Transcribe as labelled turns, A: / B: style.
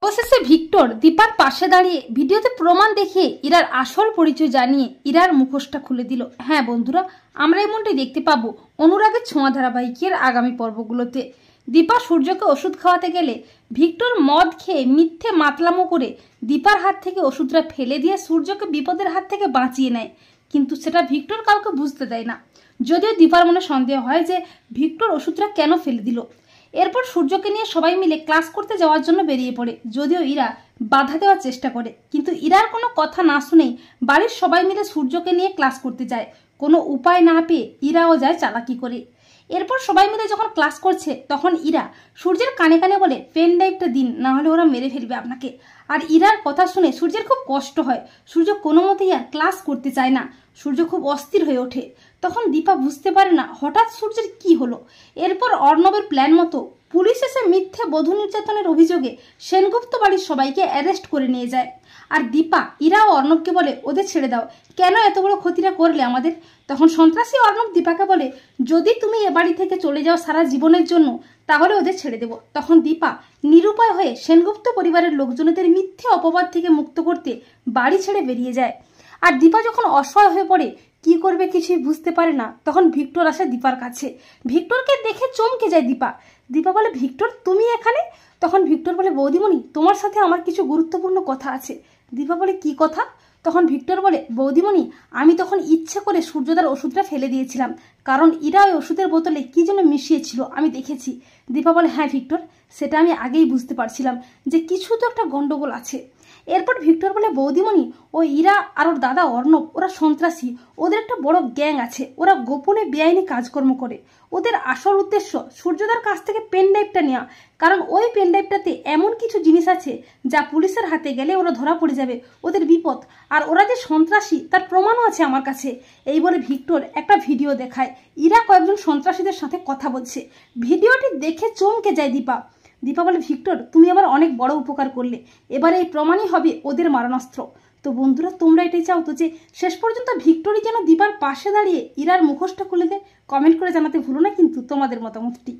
A: অবশেষে ভিক্টর দীপার পাশে দাঁড়িয়ে ভিডিওতে প্রমাণ দেখিয়ে ইরার আসল পরিচয় জানিয়ে ইরার মুখোশটা খুলে দিল। হ্যাঁ বন্ধুরা, আমরা এমনটাই দেখতে পাবো অনুরাগের ছোঁয়া ধারাবাহিকের আগামী পর্বগুলোতে। দীপা সূর্যকে ওষুধ খাওয়াতে গেলে ভিক্টর মদ খেয়ে মিথ্যে মাতলামো করে দীপার হাত থেকে ওষুধটা ফেলে দিয়ে সূর্যকে বিপদের হাত থেকে বাঁচিয়ে নেয়, কিন্তু সেটা ভিক্টর কাউকে বুঝতে দেয় না। যদিও দীপার মনে সন্দেহ হয় যে ভিক্টর ওষুধটা কেন ফেলে দিল। এরপর সূর্যকে নিয়ে সবাই মিলে ক্লাস করতে যাওয়ার জন্য বেরিয়ে পড়ে, যদিও ইরা বাধা দেওয়ার চেষ্টা করে, কিন্তু ইরার কোনো কথা না শুনেই বাড়ির সবাই মিলে সূর্যকে নিয়ে ক্লাস করতে যায়। কোনো উপায় না পেয়ে ইরাও যায় চালাকি করে। এরপর সবাই মিলে যখন ক্লাস করছে তখন ইরা সূর্যের কানে কানে বলে, পেন ড্রাইভটা দিন, না হলে ওরা মেরে ফেলবে আপনাকে। আর ইরার কথা শুনে সূর্যের খুব কষ্ট হয়। সূর্য কোনো মতেই আর ক্লাস করতে চায় না। সূর্য খুব অস্থির হয়ে ওঠে। তখন দীপা বুঝতে পারে না হঠাৎ সূর্যের কি হলো। এরপর অর্ণবের প্ল্যান মতো পুলিশ এসে মিথ্যে বধূ নির্যাতনের অভিযোগে সেনগুপ্ত বাড়ির সবাইকে অ্যারেস্ট করে নিয়ে যায়। আর দীপা ইরা ও অর্ণবকে বলে, ওদের ছেড়ে দাও, কেন এত বড় ক্ষতিটা করলে আমাদের। তখন সন্ত্রাসী অর্ণব দীপাকে বলে, যদি তুমি এ বাড়ি থেকে চলে যাও সারা জীবনের জন্য তাহলে ওদের ছেড়ে দেব। তখন দীপা নিরুপায় হয়ে সেনগুপ্ত পরিবারের লোকজনদের মিথ্যে অপবাদ থেকে মুক্ত করতে বাড়ি ছেড়ে বেরিয়ে যায়। আর দীপা যখন অসহায় হয়ে পড়ে, কি করবে কিছুই বুঝতে পারে না, তখন ভিক্টর আসে দীপার কাছে। ভিক্টরকে দেখে চমকে যায় দীপা। দীপা বলে, ভিক্টর তুমি এখানে? তখন ভিক্টর বলে, বৌদিমণি তোমার সাথে আমার কিছু গুরুত্বপূর্ণ কথা আছে। দীপা বলে, কি কথা? তখন ভিক্টর বলে, বৌদিমণি আমি তখন ইচ্ছে করে সূর্যদার ওষুধটা ফেলে দিয়েছিলাম, কারণ ইরা ওই ওষুধের বোতলে কি যেন মিশিয়েছিল, আমি দেখেছি। দীপা বলে, হ্যাঁ ভিক্টর, সেটা আমি আগেই বুঝতে পারছিলাম যে কিছু তো একটা গন্ডগোল আছে। এরপর ভিক্টর বলে, বৌদিমণি ও ইরা আর ওর দাদা অর্ণব ওরা সন্ত্রাসী, ওদের একটা বড় গ্যাং আছে, ওরা গোপনে বেআইনি কাজকর্ম করে। ওদের আসল উদ্দেশ্য সূর্যদার কাছ থেকে পেন ড্রাইভটা নেওয়া, কারণ ওই পেন ড্রাইভটাতে এমন কিছু জিনিস আছে যা পুলিশের হাতে গেলে ওরা ধরা পড়ে যাবে, ওদের বিপদ। আর ওরা যে সন্ত্রাসী তার প্রমাণও আছে আমার কাছে। এই বলে ভিক্টর একটা ভিডিও দেখায়, ইরা কয়েকজন সন্ত্রাসীদের সাথে কথা বলছে। ভিডিওটি দেখে চমকে যায় দীপা। দীপা বলে, ভিক্টর তুমি আবার অনেক বড় উপকার করলে, এবারে এই প্রমাণই হবে ওদের মারণাস্ত্র। তো বন্ধুরা, তোমরা এটাই চাও তো যে শেষ পর্যন্ত ভিক্টরই যেন দীপার পাশে দাঁড়িয়ে ইরার মুখোশটা খুলে দেয়? কমেন্ট করে জানাতে ভুলো না কিন্তু তোমাদের মতামতটি।